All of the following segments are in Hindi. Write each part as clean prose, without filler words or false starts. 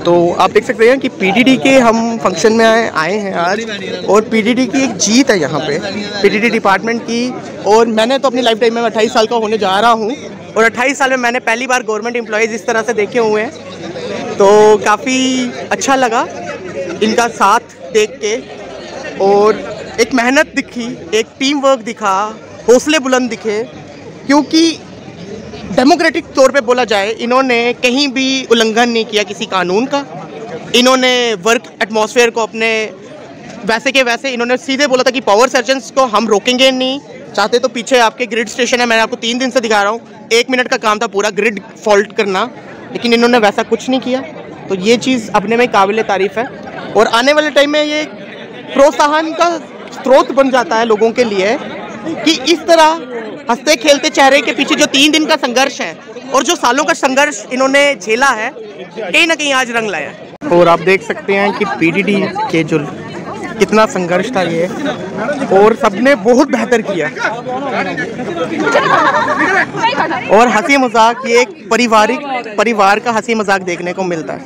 तो आप देख सकते हैं कि पीडीडी के हम फंक्शन में आए हैं आज, और पीडीडी की एक जीत है यहाँ पे, पीडीडी डिपार्टमेंट की। और मैंने तो अपनी लाइफ टाइम में 28 साल का होने जा रहा हूँ, और 28 साल में मैंने पहली बार गवर्नमेंट एम्प्लॉयज़ इस तरह से देखे हुए हैं, तो काफ़ी अच्छा लगा इनका साथ देख के। और एक मेहनत दिखी, एक टीम वर्क दिखा, हौसले बुलंद दिखे, क्योंकि डेमोक्रेटिक तौर पे बोला जाए इन्होंने कहीं भी उल्लंघन नहीं किया किसी कानून का। इन्होंने वर्क एटमॉस्फेयर को अपने वैसे के वैसे, इन्होंने सीधे बोला था कि पावर सर्जन्स को हम रोकेंगे नहीं, चाहते तो पीछे आपके ग्रिड स्टेशन है, मैं आपको 3 दिन से दिखा रहा हूँ, 1 मिनट का काम था पूरा ग्रिड फॉल्ट करना, लेकिन इन्होंने वैसा कुछ नहीं किया। तो ये चीज़ अपने में काबिल तारीफ़ है, और आने वाले टाइम में ये प्रोत्साहन का स्रोत बन जाता है लोगों के लिए कि इस तरह हंसते खेलते चेहरे के पीछे जो 3 दिन का संघर्ष है और जो सालों का संघर्ष इन्होंने झेला है, कहीं ना कहीं आज रंग लाया है। और आप देख सकते हैं कि पीडीडी के जो कितना संघर्ष था ये, और सबने बहुत बेहतर किया, और हंसी मजाक, ये एक परिवार का हंसी मजाक देखने को मिलता है।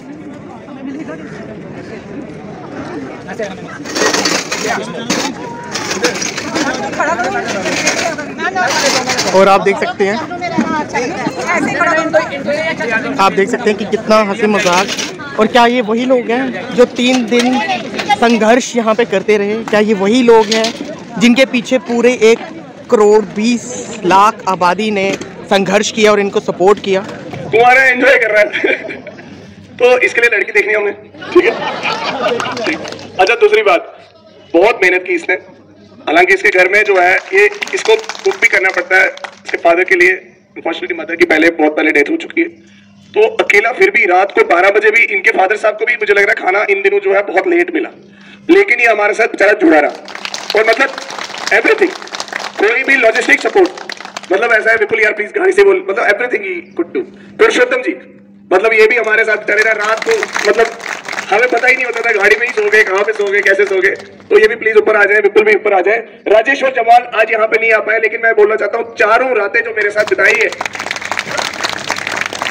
और आप देख सकते हैं कि कितना हंसी मजाक। और क्या ये वही लोग हैं जो 3 दिन संघर्ष यहाँ पे करते रहे? क्या ये वही लोग हैं जिनके पीछे पूरे 1 करोड़ 20 लाख आबादी ने संघर्ष किया और इनको सपोर्ट किया? तुम्हारा एंजॉय कर रहा है तो इसके लिए लड़की देखनी हमने, ठीक है। अच्छा, दूसरी बात, बहुत मेहनत की इसने, हालांकि इसके घर में जो है ये इसको कुक भी करना पड़ता है इसके फादर के लिए, अनफॉर्चुनेटली मदर की बहुत पहले डेथ हो चुकी है, तो अकेला फिर भी रात को 12 बजे भी इनके फादर साहब को भी मुझे लग रहा है खाना इन दिनों जो है बहुत लेट मिला, लेकिन ये हमारे साथ बेचारा जुड़ा रहा। और मतलब एवरीथिंग, कोई भी लॉजिस्टिक सपोर्ट, मतलब ऐसा है विपुल यार प्लीज गाड़ी से बोल, मतलब एवरीथिंग ही कुड डू। पुरुषोत्तम जी, मतलब ये भी हमारे साथ चले रहा रात को, मतलब हमें पता ही नहीं होता था गाड़ी में ही सो गए, कहाँ पे सो गए, कैसे सो गए। तो ये भी प्लीज ऊपर आ जाए, विपुल भी ऊपर आ जाए। राजेश्वर जमाल आज यहाँ पे नहीं आ पाए, लेकिन मैं बोलना चाहता हूँ 4 रातें जो मेरे साथ बिताई है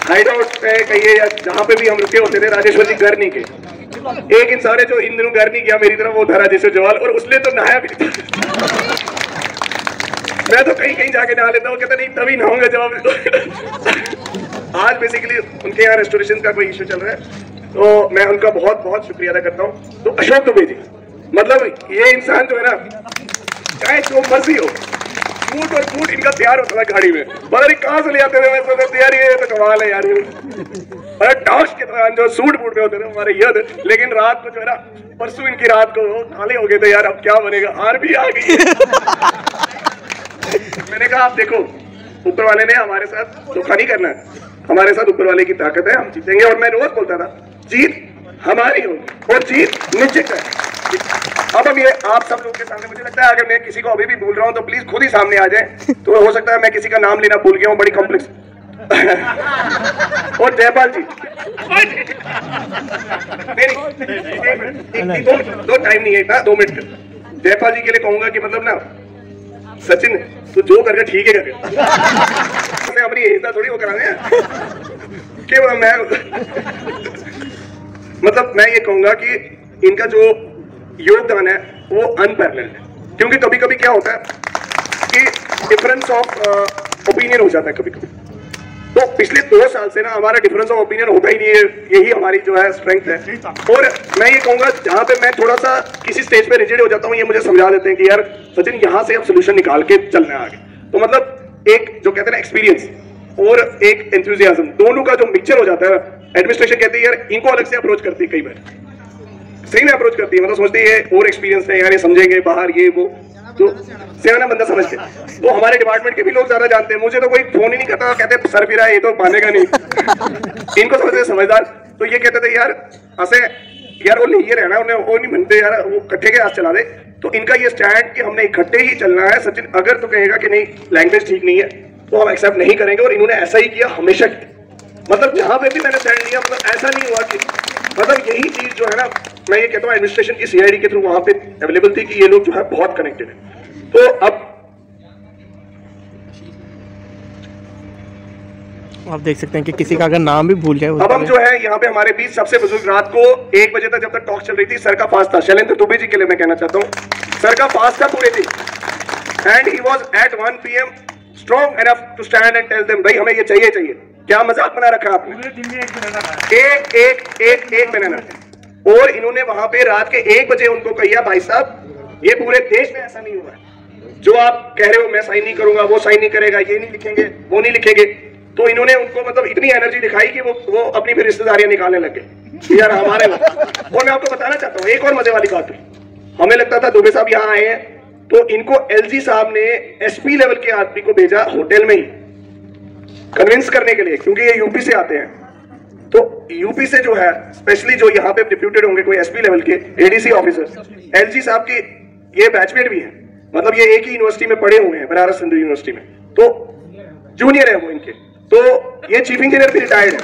हाइड आउट पे कहिए या जहाँ पे भी हम रुके होते थे, राजेश्वर जी घर नहीं गए। एक इंसान है जो इन दिनों घर नहीं गया मेरी तरफ, वो था राजेश्वर जमाल, और उसने तो नहाया भी मैं तो कहीं कहीं जाके नहा लेता हूँ, कहता नहीं तभी नहाऊंगा जब आज बेसिकली उनके यहाँ रेस्टोरेशन का कोई इश्यू चल रहा है, तो मैं उनका बहुत बहुत शुक्रिया अदा करता हूँ। तो अशोक दुबे जी, मतलब ये इंसान जो है ना, चाहे जो मर्जी हो, फूट और फूट इनका तैयार होता था गाड़ी में, पता नहीं कहाँ से ले आते थे। मैं सोचता था यार ये तो कमाल है यार, अरे टास्क के दौरान जो सूट बूट में होते थे हमारे ये, लेकिन रात को जो है ना, परसों इनकी रात को काले हो गए थे यार, अब क्या बनेगा, आर्मी आ गई। मैंने कहा आप देखो, ऊपर वाले ने हमारे साथ धोखा नहीं करना है, हमारे साथ ऊपर वाले की ताकत है, हम जीतेंगे। और मैं रोज बोलता था जीत हमारी होगी और जीत निश्चित है। अब ये आप सब लोगों के सामने, मुझे लगता है अगर मैं किसी को अभी भी भूल रहा हूं तो प्लीज खुद ही सामने आ जाए, तो हो सकता है मैं किसी का नाम लेना भूल गया हूं, बड़ी कॉम्प्लेक्स। और जयपाल जी, दो टाइम नहीं है इतना, 2 मिनट। जयपाल जी के लिए कहूंगा कि मतलब ना सचिन तू जो करके ठीक है करके अपनी हिस्सा थोड़ी वो कराने कि मैं मतलब मैं ये कहूंगा कि इनका जो योगदान है वो अनपैरेलल्ड है, क्योंकि कभी कभी क्या होता है कि डिफरेंस ऑफ ओपिनियन हो जाता है कभी कभी। तो पिछले 2 साल से ना हमारा डिफरेंस ऑफ ओपिनियन होता ही नहीं है, यही हमारी जो है स्ट्रेंथ है। और मैं ये कहूंगा जहां पे मैं थोड़ा सा किसी स्टेज पे रिजिड हो जाता हूँ, ये मुझे समझा देते हैं कि यार सचिन यहाँ से अब सोल्यूशन निकाल के चलना है आगे। तो मतलब एक जो कहते हैं ना एक्सपीरियंस और एक एंथुसियाज्म, दोनों का जो मिक्सचर हो जाता है, एडमिनिस्ट्रेशन कहती है यार इनको अलग से अप्रोच करती है, कई बार सही में अप्रोच करती है, मतलब सोचती है और एक्सपीरियंस है यार, ये समझेंगे बाहर ये वो, तो सियाना बंदा समझते। तो हमारे डिपार्टमेंट के भी लोग ज्यादा जानते हैं, मुझे तो कोई फोन ही नहीं करता, कहते सर फिरा ये तो मानेगा नहीं। इनको समझते समझदार, तो ये कहते थे यार ऐसे यार वो नहीं रहना, उन्हें वो नहीं बनते यार, वो इकट्ठे के हाथ चला दे। तो इनका ये स्टैंड कि हमने इकट्ठे ही चलना है। सचिन अगर तो कहेगा कि नहीं लैंग्वेज ठीक नहीं है तो हम एक्सेप्ट नहीं करेंगे, और इन्होंने ऐसा ही किया हमेशा। मतलब जहां पे भी मैंने स्टैंड लिया, मतलब ऐसा नहीं हुआ कि मतलब यही चीज जो है ना, मैं ये कहता हूँ एडमिनिस्ट्रेशन की सीआईडी के थ्रू वहां पे अवेलेबल थी कि ये लोग जो है बहुत कनेक्टेड है। तो अब आप देख सकते हैं कि किसी का अगर नाम भी भूल जाए। अब हम जो है यहाँ पे हमारे बीच सबसे बुजुर्ग, रात को 1 बजे तक जब तक टॉक चल रही थी, सर का फास्ट था। शैलेंद्र दुबे जी के लिए मैं कहना चाहता हूँ, सर का फास्ट था पूरे दिन, and he was at 1 PM strong enough to stand and tell them भाई हमें ये चाहिए चाहिए। क्या मजाक बना रखा आपने, एक बनाना। और इन्होंने वहां पे रात के 1 बजे उनको कहा भाई साहब ये पूरे देश में ऐसा नहीं हुआ है, जो आप कह रहे हो मैं साइन नहीं करूंगा, वो साइन नहीं करेगा, ये नहीं लिखेंगे, वो नहीं लिखेंगे। तो इन्होंने उनको मतलब इतनी एनर्जी दिखाई कि वो अपनी फिर रिश्तेदारियां निकालने लग गए यार हमारे। और मैं आपको बताना चाहता हूँ एक और मजे वाली बात, हमें लगता था दुबे साहब यहाँ आए हैं तो इनको LG साहब ने SP लेवल के आदमी को भेजा होटल में ही कन्विंस करने के लिए, क्योंकि ये यूपी से आते हैं। तो यूपी से जो है स्पेशली जो यहाँ पे डिप्यूटेड होंगे कोई SP लेवल के ADC ऑफिसर, LG साहब की ये बैचमेट भी है, मतलब ये एक ही यूनिवर्सिटी में पढ़े हुए हैं, बनारस हिंदू यूनिवर्सिटी में, तो जूनियर है वो इनके। तो ये चीफ इंजीनियर भी रिटायर्ड है।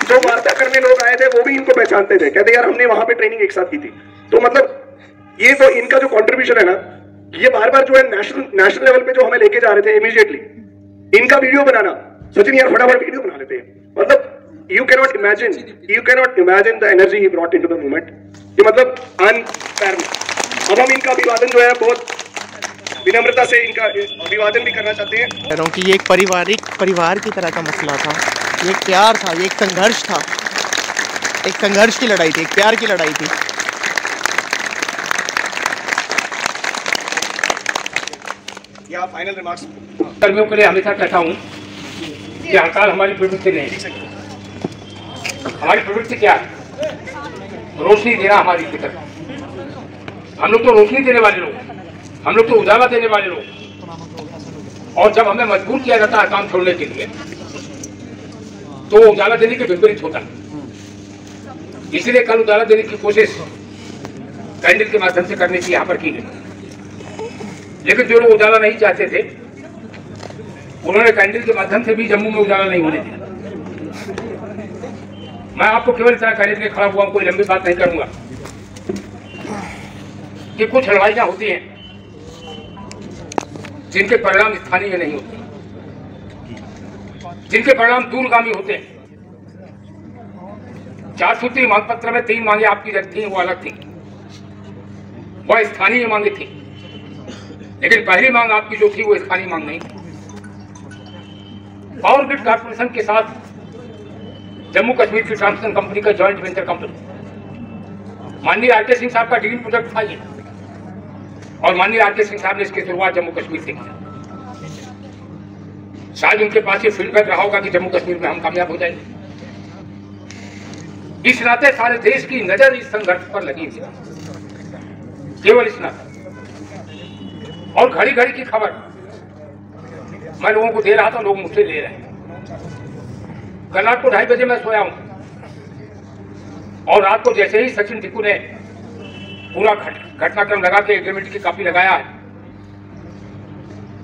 जो वार्ता करने लोग आए थे वो भी इनको पहचानते थे, कहते यार हमने वहां पे ट्रेनिंग एक साथ की थी। तो मतलब ये तो इनका जो कंट्रीब्यूशन है ना, ये बार बार जो है नेशनल लेवल पे जो हमें लेके जा रहे थे इमीडिएटली, इनका वीडियो बनाना, सचिन यार फटाफट वीडियो बना लेते हैं। मतलब you cannot imagine the energy he brought into the movement, ये मतलब अनपैरेलल्ड। अब हम इनका अभिवादन जो है बहुत विनम्रता से इनका अभिवादन भी करना चाहते हैं। कह रहा हूँ कि ये एक परिवार की तरह का मसला था, ये एक प्यार था, ये एक संघर्ष था, एक संघर्ष की लड़ाई थी, एक प्यार की लड़ाई थी। या फाइनल रिमार्क्स कर्मियों के लिए हमेशा कहता हूँ कि हड़ताल हमारी प्रवृत्ति नहीं, हमारी प्रवृत्ति क्या है, रोशनी देना हमारी फिक्र। हम लोग तो रोशनी देने वाले लोग, हम लोग तो उजाला देने वाले लोग, और जब हमें मजबूर किया जाता है काम छोड़ने के लिए तो उजाला देने के विपरीत होता है। इसलिए कल उजाला देने की कोशिश कैंडल के माध्यम से करने की यहाँ पर की गई, लेकिन जो लोग उजाला नहीं चाहते थे उन्होंने कैंडल के माध्यम से भी जम्मू में उजाला नहीं होने दिया। मैं आपको केवल इतना कहने के लिए खड़ा हुआ, कोई लंबी बात नहीं करूंगा कि कुछ लड़ाइयां होती हैं जिनके परिणाम स्थानीय नहीं होते, जिनके परिणाम दूरगामी होते हैं। 403 मांग पत्र में 3 मांगे आपकी जो थी वो अलग थी, वह स्थानीय मांगे थी, लेकिन पहली मांग आपकी जो थी वो स्थानीय मांग नहीं थी। पावर ग्रिड कॉर्पोरेशन के साथ जम्मू कश्मीर की ट्रांसमिशन कंपनी का जॉइंट वेंचर कंपनी, माननीय RK सिंह साहब का ड्रीम प्रोजेक्ट था ये, और माननीय RK सिंह साहब ने इसकी शुरुआत जम्मू कश्मीर से की। शायद उनके पास ये फीडबैक रहा होगा कि जम्मू कश्मीर में हम कामयाब हो जाएंगे। इस नाते सारे देश की नजर इस संघर्ष पर लगी हुई है, केवल इस नाते। और घड़ी घड़ी की खबर मैं लोगों को दे रहा था, लोग मुझसे ले रहे हैं। कल रात को 2:30 बजे मैं सोया हूं, और रात को जैसे ही सचिन टिक्कू ने पूरा घटनाक्रम लगा के एग्रीमेंट की कॉपी लगाया है,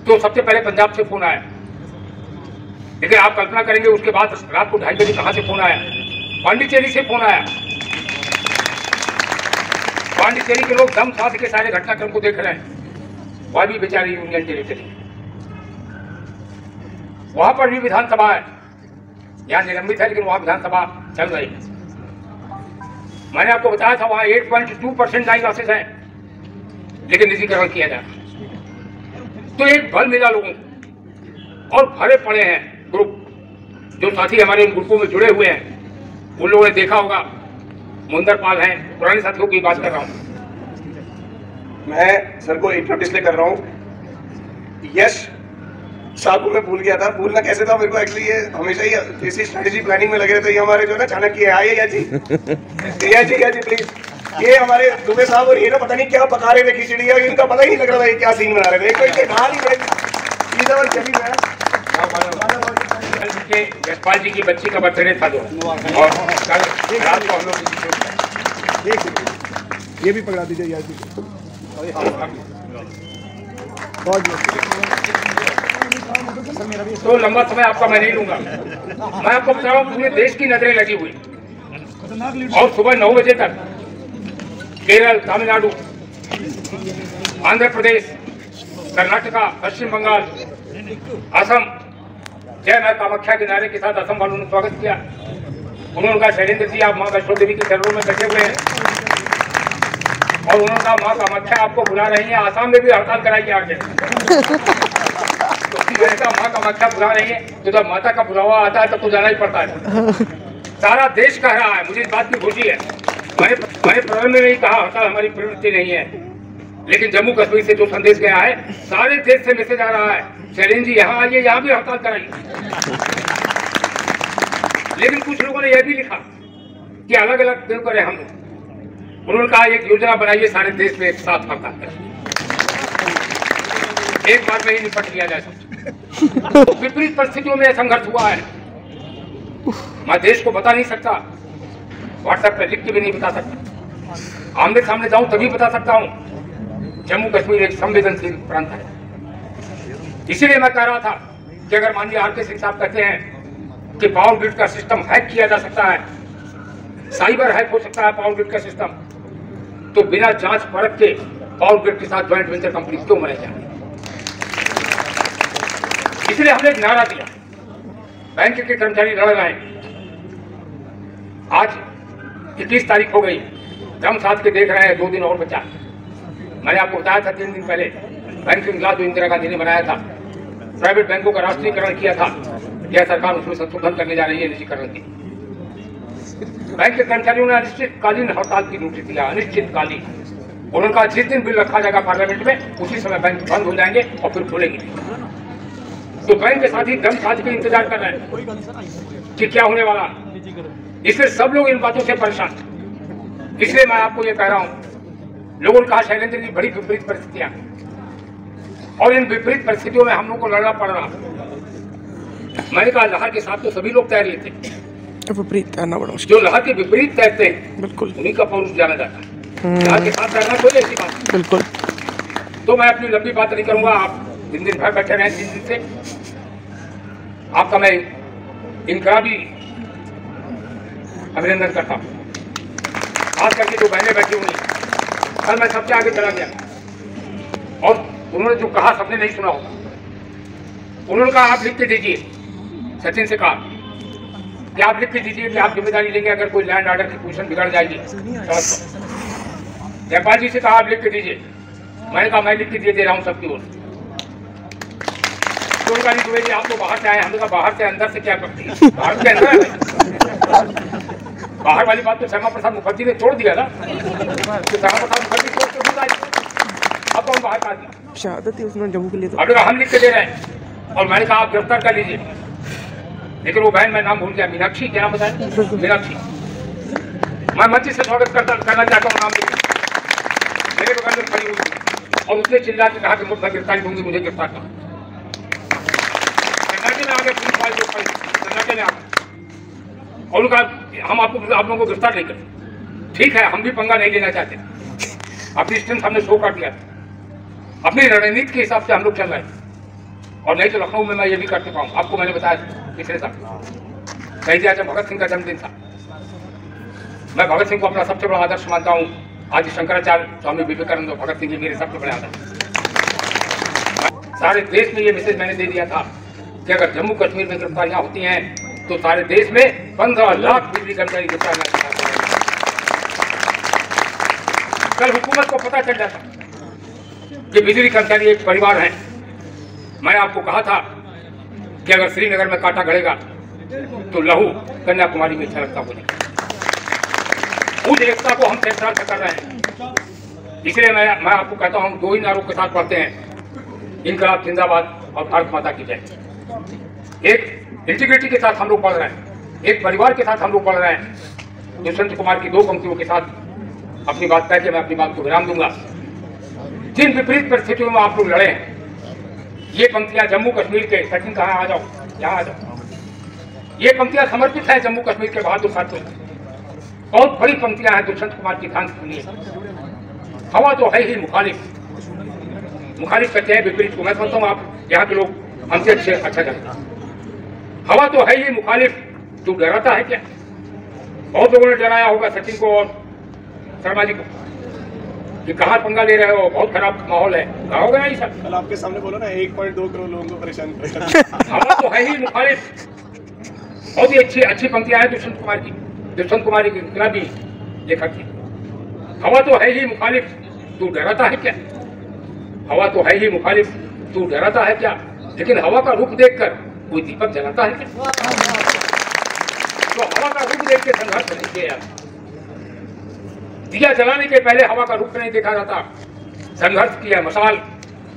तो सबसे पहले पंजाब से फोन आया। लेकिन आप कल्पना करेंगे उसके बाद रात को 2:30 बजे कहां से फोन आया? पांडिचेरी से फोन आया। पांडिचेरी के लोग दम साध के सारे घटनाक्रम को देख रहे हैं, वह भी बेचारी यूनियन टेरिटरी, वहां पर भी विधानसभा है, यहाँ निलंबित है लेकिन वहां विधानसभा चल रही है। मैंने आपको बताया था वहां 8.2% लाइन लॉसेस हैं, लेकिन निजीकरण किया जाए तो एक बल मिला लोगों को, और भरे पड़े हैं ग्रुप। जो साथी हमारे उन ग्रुपों में जुड़े हुए हैं उन लोगों ने देखा होगा, मुंदर पाल हैं, पुराने साथियों की बात कर रहा हूँ। मैं सर को इंटरप्ट इसलिए कर रहा हूँ, यश साहब को मैं भूल गया था, भूलना कैसे था मेरे को एक्चुअली, ये हमेशा ही इसी स्ट्रेटेजी प्लानिंग में लगे रहते हैं। ये हमारे जो ना चाणक्य आइए या जी प्लीज, ये हमारे दुबे साहब, और ये ना पता नहीं क्या पका रहे थे खिचड़ी, और इनका पता ही नहीं लग रहा था ये क्या सीन बना रहे थे। यशपाल जी की बच्ची का बर्थडे था जो, और कल रात को हम लोग ये भी पकड़ा दीजिए यार जी। तो लंबा समय आपका मैं नहीं लूंगा। मैं आपको बता रहा हूँ पूरे देश की नजरें लगी हुई, और सुबह 9 बजे तक केरल, तमिलनाडु, आंध्र प्रदेश, कर्नाटका, पश्चिम बंगाल, असम, जय मां कामाख्या के नारे के साथ असम वालों ने स्वागत किया। उन्होंने कहा शैलेंद्र जी आप मां वैष्णो देवी के चरणों में बैठे हुए हैं, और उन्होंने कहा मां कामाख्या आपको बुला रही है, आसाम में भी हड़ताल कराइए आगे। तो मैंने कहा मां कामाख्या बुला रही है, तो जब माता का बुलावा आता है तब तो जाना ही पड़ता है। सारा देश कह रहा है, मुझे इस बात की खुशी है। मैंने प्रारंभ में नहीं कहा हड़ताल हमारी प्रवृत्ति नहीं है, लेकिन जम्मू कश्मीर से जो संदेश गया है, सारे देश से मैसेज आ रहा है, शैलेंद्र जी यहाँ आइए, यहाँ भी हड़ताल कराइए। लेकिन कुछ लोगों ने यह भी लिखा कि अलग अलग क्यों करें हम लोग। उन्होंने कहा एक योजना बनाइए, सारे देश में एक साथ हड़ताल करें, एक बार में ही निपट लिया जाए। तो विपरीत परिस्थितियों में संघर्ष हुआ है, मैं देश को बता नहीं सकता, व्हाट्सएप पर लिख के भी नहीं बता सकता, आमने सामने जाऊं तभी बता सकता हूं। जम्मू कश्मीर एक संवेदनशील प्रांत है, इसीलिए मैं कह रहा था कि अगर माननीय आर.के. सिंह साहब कहते हैं कि पावर ग्रिड का सिस्टम हैक किया जा सकता है, साइबर हैक हो सकता है पावर ग्रिड का सिस्टम, तो बिना जांच परख के पावर ग्रिड के साथ ज्वाइंट वेंचर कंपनी क्यों बनाई जाए? इसलिए हमने एक नारा दिया, बैंक के कर्मचारी लड़ रहे हैं। आज 21 तारीख हो गई, दम साध के देख रहे हैं, 2 दिन और बचा। मैंने आपको बताया था 3 दिन पहले बैंकिंग लॉ जो इंदिरा गांधी ने बनाया था, प्राइवेट बैंकों का राष्ट्रीयकरण किया था, यह सरकार उसमें संशोधन करने जा रही है निजीकरण की। बैंक के कर्मचारियों ने अनिश्चितकालीन हड़ताल की नोटिस दिया, अनिश्चितकालीन। उन्होंने कहा जिस दिन बिल रखा जाएगा पार्लियामेंट में, उसी समय बैंक बंद हो जाएंगे और फिर खुलेंगे। तो बैंक के साथ ही दम साध के इंतजार कर रहे हैं कि क्या होने वाला। इसलिए सब लोग इन बातों से परेशान। इसलिए मैं आपको ये कह रहा हूं, लोगों ने कहा शैलेंद्र जी बड़ी विपरीत परिस्थितियां, और इन विपरीत परिस्थितियों में हम लोग को लड़ना पड़ रहा। मैंने कहा लहर के साथ तो सभी लोग तैर लेते, विपरीत तैरना बड़ा मुश्किल। जो लहर के विपरीत तैरते हैं बिल्कुल उन्हीं का पौरुष जाना जाता है। लहर के साथ तैरना कोई ऐसी बात नहीं। बिल्कुल। तो मैं अपनी लंबी बात नहीं करूंगा, आप दिन भर बैठे रहे 3 दिन से। आपका मैं इनकलाबी अभिनंदन करता हूँ, खास करके जो बहनें बैठी हुई। कल मैं सबसे आगे चला गया और उन्होंने जो कहा सबने नहीं सुना होगा। उन्होंने कहा आप लिख के दीजिए, सचिन से कहा कि आप लिख के दीजिए कि आप जिम्मेदारी लेंगे अगर कोई लैंड ऑर्डर की पोजीशन बिगड़ जाएगी। जयपाल जी से कहा आप लिख के दीजिए, मैंने कहा मैं लिख के दे रहा हूँ सबकी ओर। जी आप तो बाहर से आए, हमने कहा बाहर से अंदर से क्या करती है, बाहर से अंदर है। बाहर वाली बात तो श्यामा प्रसाद मुखर्जी ने छोड़ दिया ना, तो श्यामा प्रसाद मुखर्जी छोड़ के खुद आई, अब तो हम बाहर आ दिया शहादत है उसने जम्मू के लिए। तो अब हम लिख के दे रहे हैं, और मैंने कहा आप गिरफ्तार कर लीजिए। लेकिन वो बहन मैं नाम भूल गया, मीनाक्षी क्या नाम बताया, मीनाक्षी। मैं मंच से स्वागत करना चाहता हूँ, नाम लिख मेरे बगल में खड़ी हुई और उसने चिल्ला के कहा कि मैं गिरफ्तारी दूंगी, मुझे गिरफ्तार कर। कर्नाटक में आगे पुलिस वाले जो खड़े, कर्नाटक में आगे, और उनका हम आप लोगों को गिरफ्तार नहीं करते। ठीक है, हम भी पंगा नहीं लेना चाहते, अपनी स्ट्रेंथ हमने शो कर दिया, अपनी रणनीति के हिसाब से हम लोग चल रहे हैं। और नहीं तो लखनऊ में मैं ये भी कर चुका हूँ, आपको मैंने बताया पिछले साल कहीं दिया जब भगत सिंह का जन्मदिन था। मैं भगत सिंह को अपना सबसे बड़ा आदर्श मानता हूँ। आज शंकराचार्य, स्वामी विवेकानंद और भगत सिंह जी मेरे सबसे बड़े आदर्श। सारे देश में ये मैसेज मैंने दे दिया था कि अगर जम्मू कश्मीर में गिरफ्तारियां होती हैं तो सारे देश में 15 लाख बिजली कर्मचारी गिरफ्तार न किया। कल हुकूमत को पता चल जाता कि बिजली कर्मचारी एक परिवार है। मैंने आपको कहा था कि अगर श्रीनगर में कांटा गड़ेगा तो लहू कन्याकुमारी में छलकता हो जाएगा। उस एकता को हम चरितार्थ कर रहे हैं। इसलिए मैं आपको कहता हूं, 2 ही नारों के साथ पढ़ते हैं, इनकलाब जिंदाबाद और भारत माता की जय। एक इंटीग्रिटी के साथ हम लोग पढ़ रहे हैं, एक परिवार के साथ हम लोग पढ़ रहे हैं। दुष्यंत कुमार की 2 पंक्तियों के साथ अपनी बात कह के मैं अपनी बात को विराम दूंगा। जिन विपरीत परिस्थितियों में आप लोग लड़े हैं, ये पंक्तियां जम्मू कश्मीर के, सचिन कहाँ आ जाओ, यहाँ आ जाओ, ये पंक्तियां समर्पित है जम्मू कश्मीर के बहादुर साथियों। बहुत बड़ी पंक्तियां हैं दुष्यंत कुमार की, ध्यान सुनिए। हवा तो है ही मुखालिफ, मुखालिफ कहते हैं विपरीत को। मैं समझता हूँ आप यहाँ के लोग हमसे अच्छा जानते हैं। हवा तो है ही मुखालिफ, तू डराता है क्या? बहुत लोगों ने डराया होगा सचिन को और शर्मा जी को। कि कहाँ पंगा ले रहे हो, बहुत खराब माहौल है, कहा होगा नहीं सर? कल आपके सामने बोलो ना 1.2 करोड़ लोगों को परेशान कर हवा तो है ही मुखालिफ। बहुत ही अच्छी पंक्तियां हैं दुष्यंत कुमार की इनकलाबी लेखक की। हवा तो है ही मुखालिफ, तू डराता है क्या? हवा तो है ही मुखालिफ, तू डराता है क्या? लेकिन हवा का रुख देखकर कोई दीपक जलाता है क्या? तो हवा का रुख देख के संघर्ष नहीं किया। दिया जलाने के पहले हवा का रुख नहीं देखा जाता। संघर्ष किया मसाल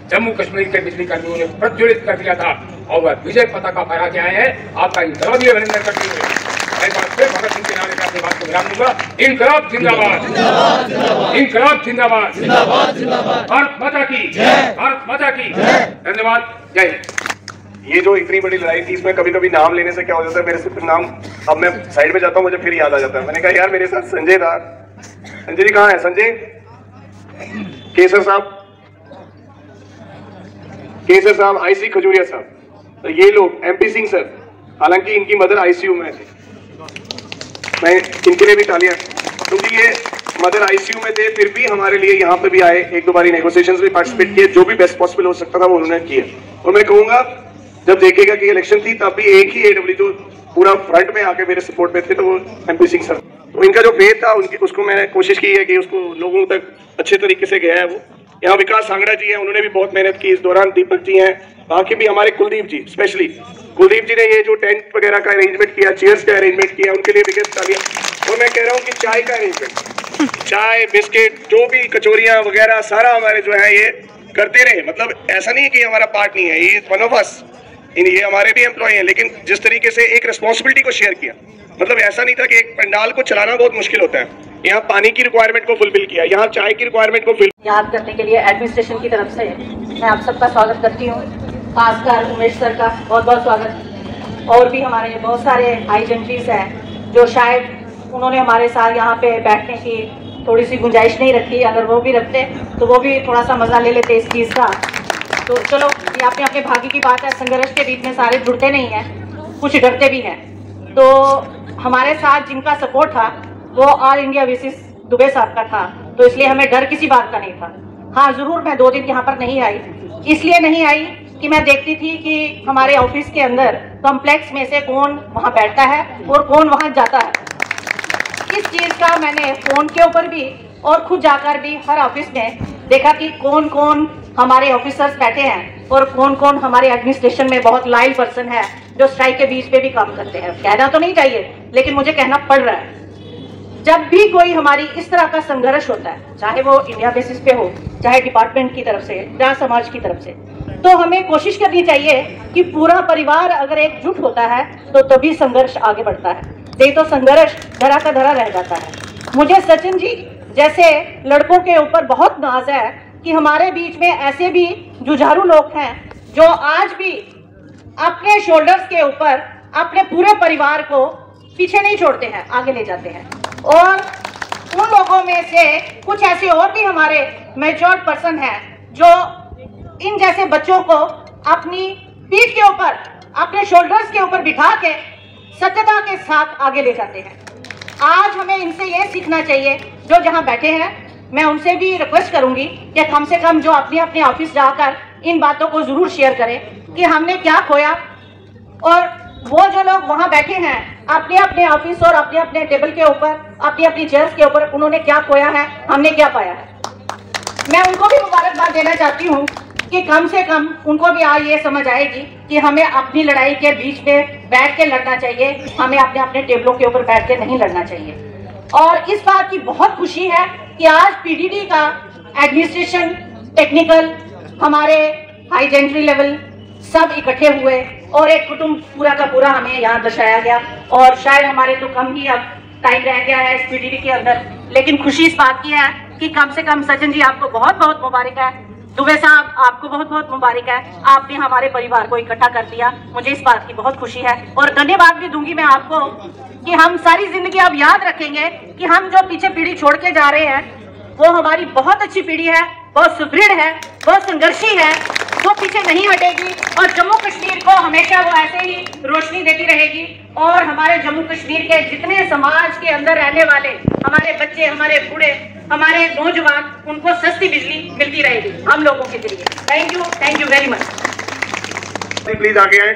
जम्मू कश्मीर के बिजली कर्मियों ने प्रज्वलित कर दिया था और वह विजय पताका फहरा के आए हैं। आपका इनकलाबी अभिनंदन करते हुए मैं भगत सिंह के नारे में अपनी बात को विराम दूंगा। इनकलाब जिंदाबाद, इनकलाब जिंदाबाद, भारत माता की जय, भारत माता की धन्यवाद, जय हिंद। ये जो इतनी बड़ी लड़ाई थी, इसमें कभी कभी नाम लेने से क्या हो जाता है, मेरे से फिर नाम, अब मैं साइड में जाता हूँ मुझे फिर याद आ जाता है। मैंने कहा यार मेरे साथ संजय था, संजय जी कहाँ है? संजय केसर साहब, केसर साहब, आईसी खजूरिया साहब, तो ये लोग, एमपी सिंह सर, हालांकि इनकी मदर आईसीयू में थे, मैं इनके लिए भी तालियां, क्योंकि ये मदर आईसीयू में थे फिर भी हमारे लिए यहाँ पे भी आए, एक दो बारी नेगोशिएशंस में पार्टिसिपेट किए, जो भी बेस्ट पॉसिबल हो सकता था वो उन्होंने किया। और मैं कहूंगा जब देखेगा कि इलेक्शन थी तब भी एक ही एडब्ल्यू जो पूरा फ्रंट में आके मेरे सपोर्ट में थे, तो वो एमपी सिंह सर। तो इनका जो फेथ था उसको मैंने कोशिश की है कि उसको लोगों तक अच्छे तरीके से गया है। वो यहाँ विकास सांगड़ा जी हैं, उन्होंने भी बहुत मेहनत की इस दौरान, दीपक जी हैं, बाकी भी हमारे कुलदीप जी, स्पेशली कुलदीप जी ने ये जो टेंट वगैरह का अरेंजमेंट किया, चेयर्स का अरेंजमेंट किया, उनके लिए बिगेस्ट तालियां। और मैं कह रहा हूँ कि चाय का अरेंजमेंट, चाय बिस्किट जो भी कचौरियां वगैरह सारा हमारे जो है ये करते रहे। मतलब ऐसा नहीं है कि हमारा पार्ट नहीं है, ये वन ऑफ अस, ये हमारे भी एम्प्लॉय हैं, लेकिन जिस तरीके से एक रिस्पॉन्सिबिलिटी को शेयर किया, मतलब ऐसा नहीं था कि एक पंडाल को चलाना बहुत मुश्किल होता है, यहाँ पानी की रिक्वायरमेंट को फुलफिल किया, यहाँ चाय की रिक्वायरमेंट को याद करने के लिए एडमिनिस्ट्रेशन की तरफ से मैं आप सबका स्वागत करती हूँ, खासकर उमेश सर का बहुत बहुत स्वागत। और भी हमारे बहुत सारे हाई जंट्रीज हैं जो शायद उन्होंने हमारे साथ यहाँ पे बैठने की थोड़ी सी गुंजाइश नहीं रखी, अगर वो भी रखते तो वो भी थोड़ा सा मज़ा ले लेते इस चीज़ का। तो चलो ये अपने अपने भाग्य की बात है, संघर्ष के बीच में सारे जुड़ते नहीं हैं, कुछ डरते भी हैं। तो हमारे साथ जिनका सपोर्ट था वो ऑल इंडिया बेसिस दुबे साहब का था, तो इसलिए हमें डर किसी बात का नहीं था। हाँ ज़रूर मैं 2 दिन यहाँ पर नहीं आई, इसलिए नहीं आई कि मैं देखती थी कि हमारे ऑफिस के अंदर कॉम्प्लेक्स में से कौन वहाँ बैठता है और कौन वहाँ जाता है। इस चीज़ का मैंने फ़ोन के ऊपर भी और खुद जाकर भी हर ऑफिस में देखा कि कौन कौन हमारे ऑफिसर्स बैठे हैं और कौन कौन हमारे एडमिनिस्ट्रेशन में बहुत लॉयल पर्सन है जो स्ट्राइक के बीच पे भी काम करते हैं। कहना तो नहीं चाहिए, लेकिन मुझे कहना पड़ रहा है। जब भी कोई हमारी इस तरह का संघर्ष होता है, चाहे वो इंडिया बेसिस पे हो, चाहे डिपार्टमेंट की तरफ से या समाज की तरफ से, तो हमें कोशिश करनी चाहिए कि पूरा परिवार अगर एकजुट होता है तो तभी संघर्ष आगे बढ़ता है, नहीं तो संघर्ष धरा का धरा रह जाता है। मुझे सचिन जी जैसे लड़कों के ऊपर बहुत नाज है कि हमारे बीच में ऐसे भी जुझारू लोग हैं जो आज भी अपने शोल्डर्स के ऊपर अपने पूरे परिवार को पीछे नहीं छोड़ते हैं, आगे ले जाते हैं। और उन लोगों में से कुछ ऐसे और भी हमारे मैच्योर्ड पर्सन हैं जो इन जैसे बच्चों को अपनी पीठ के ऊपर, अपने शोल्डर्स के ऊपर बिठा के सत्यता के साथ आगे ले जाते हैं। आज हमें इनसे ये सीखना चाहिए। जो जहां बैठे हैं मैं उनसे भी रिक्वेस्ट करूंगी कि कम से कम जो अपने अपने ऑफिस जाकर इन बातों को जरूर शेयर करें कि हमने क्या खोया, और वो जो लोग वहां बैठे हैं अपने अपने ऑफिस और अपने अपने टेबल के ऊपर, अपनी अपनी चेयर्स के ऊपर, उन्होंने क्या खोया है, हमने क्या पाया है। मैं उनको भी मुबारकबाद देना चाहती हूँ कि कम से कम उनको भी आज ये समझ आएगी कि हमें अपनी लड़ाई के बीच में बैठ के लड़ना चाहिए, हमें अपने अपने टेबलों के ऊपर बैठ के नहीं लड़ना चाहिए। और इस बात की बहुत खुशी है कि आज पीडीडी का एडमिनिस्ट्रेशन, टेक्निकल, हमारे हाई जेंट्री लेवल सब इकट्ठे हुए और एक कुटुंब पूरा का पूरा हमें यहाँ दर्शाया गया। और शायद हमारे तो कम ही अब टाइम रह गया है इस पीडीडी के अंदर, लेकिन खुशी इस बात की है कि कम से कम सचिन जी आपको बहुत बहुत मुबारक है, दुबे साहब आपको बहुत बहुत मुबारक है, आपने हमारे परिवार को इकट्ठा कर दिया। मुझे इस बात की बहुत खुशी है और धन्यवाद भी दूंगी मैं आपको कि हम सारी जिंदगी अब याद रखेंगे कि हम जो पीछे पीढ़ी छोड़ के जा रहे हैं वो हमारी बहुत अच्छी पीढ़ी है, बहुत सुदृढ़ है, बहुत संघर्षी है, वो पीछे नहीं हटेगी और जम्मू कश्मीर को हमेशा वो ऐसे ही रोशनी देती रहेगी। और हमारे जम्मू कश्मीर के जितने समाज के अंदर रहने वाले हमारे बच्चे, हमारे बूढ़े, हमारे नौजवान उनको सस्ती बिजली मिलती रहेगी हम लोगों के जरिए। Thank you very much. Please आगे आए।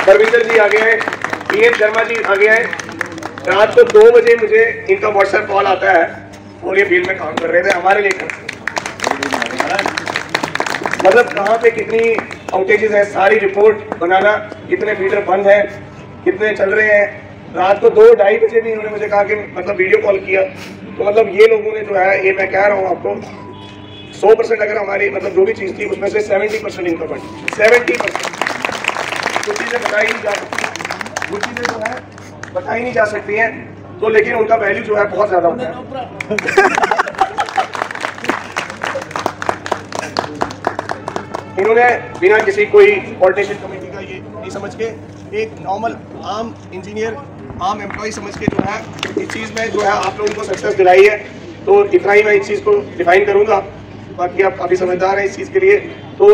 परविंदर जी आगे आए। पीएम शर्मा जी आगे आए। रात को 2 बजे मुझे इनका व्हाट्सएप कॉल आता है और ये फील्ड में काम कर रहे थे हमारे लिए। मतलब कहाँ पे कितनी आउटेजेस है, सारी रिपोर्ट बनाना, कितने फीडर बंद है, कितने चल रहे हैं। रात को 2-2:30 बजे भी इन्होंने मुझे कहा कि मतलब वीडियो कॉल किया। तो मतलब ये लोगों ने जो है, ये मैं कह रहा हूँ आपको, 100% अगर हमारी मतलब जो भी चीज़ थी उसमें से 70% इनका बन 70%। कुछ चीज़ें बताई नहीं जा सकती, कुछ चीज़ें जो है बताई नहीं जा सकती हैं, तो लेकिन उनका वैल्यू जो है बहुत ज़्यादा होता है। इन्होंने बिना किसी कोई कोऑर्डिनेशन कमेटी का ये नहीं समझ के, एक नॉर्मल आम इंजीनियर, आम एम्प्लॉय समझ के जो है इस चीज़ में जो है आप लोगों को सक्सेस दिलाई है। तो इतना ही मैं इस चीज़ को डिफाइन करूँगा, बाकी आप काफ़ी समझदार हैं इस चीज़ के लिए। तो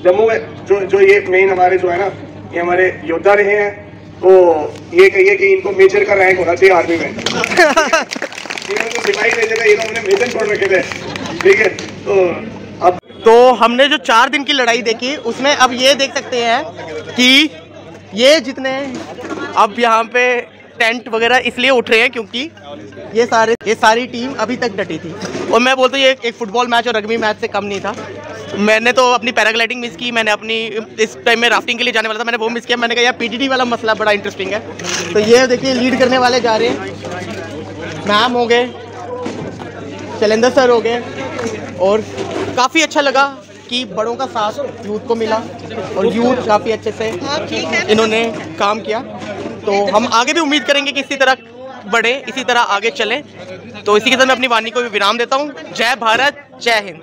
जम्मू में जो ये मेन हमारे जो है ना, ये हमारे योद्धा रहे हैं, तो ये कहिए कि इनको मेजर का रैंक होना चाहिए आर्मी में। इन्होंने तो सिपाही भेजे थे, इन्होंने मेजर छोड़ रखे थे, ठीक है। तो हमने जो 4 दिन की लड़ाई देखी उसमें अब ये देख सकते हैं कि ये जितने अब यहाँ पे टेंट वगैरह इसलिए उठ रहे हैं क्योंकि ये सारी टीम अभी तक डटी थी। और मैं बोलता हूँ ये एक फुटबॉल मैच और रग्बी मैच से कम नहीं था। मैंने तो अपनी पैराग्लाइडिंग मिस की, मैंने अपनी इस टाइम में राफ्टिंग के लिए जाने वाला था, मैंने वो मिस किया। मैंने कहा यार पीटीडी वाला मसला बड़ा इंटरेस्टिंग है। तो ये देखिए लीड करने वाले जा रहे हैं, मैम हो गए, शैलेंद्र सर हो गए, और काफ़ी अच्छा लगा कि बड़ों का साथ यूथ को मिला और यूथ काफ़ी अच्छे से इन्होंने काम किया। तो हम आगे भी उम्मीद करेंगे कि इसी तरह बढ़े, इसी तरह आगे चलें। तो इसी के साथ मैं अपनी वाणी को भी विराम देता हूँ। जय भारत, जय हिंद।